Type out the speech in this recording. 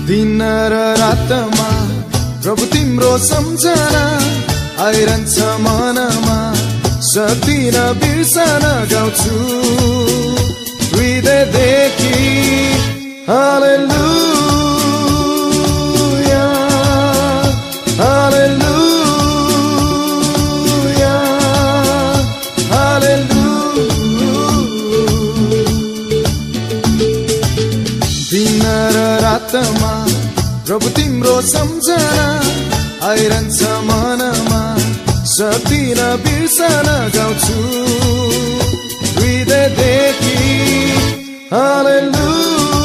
दिन र रातमा प्रभु तिम्रो सम्झना आइरहन्छ मनमा, सक्दिन बिर्सन गाउँछु हृदयदेखि हालेलुया हालेलुया हालेलुया। दिन र रातमा प्रभु तिम्रो सम्झना आइरहन्छ मनमा, सक्दिन बिर्सन गाउँछु हृदयदेखि हालेलुया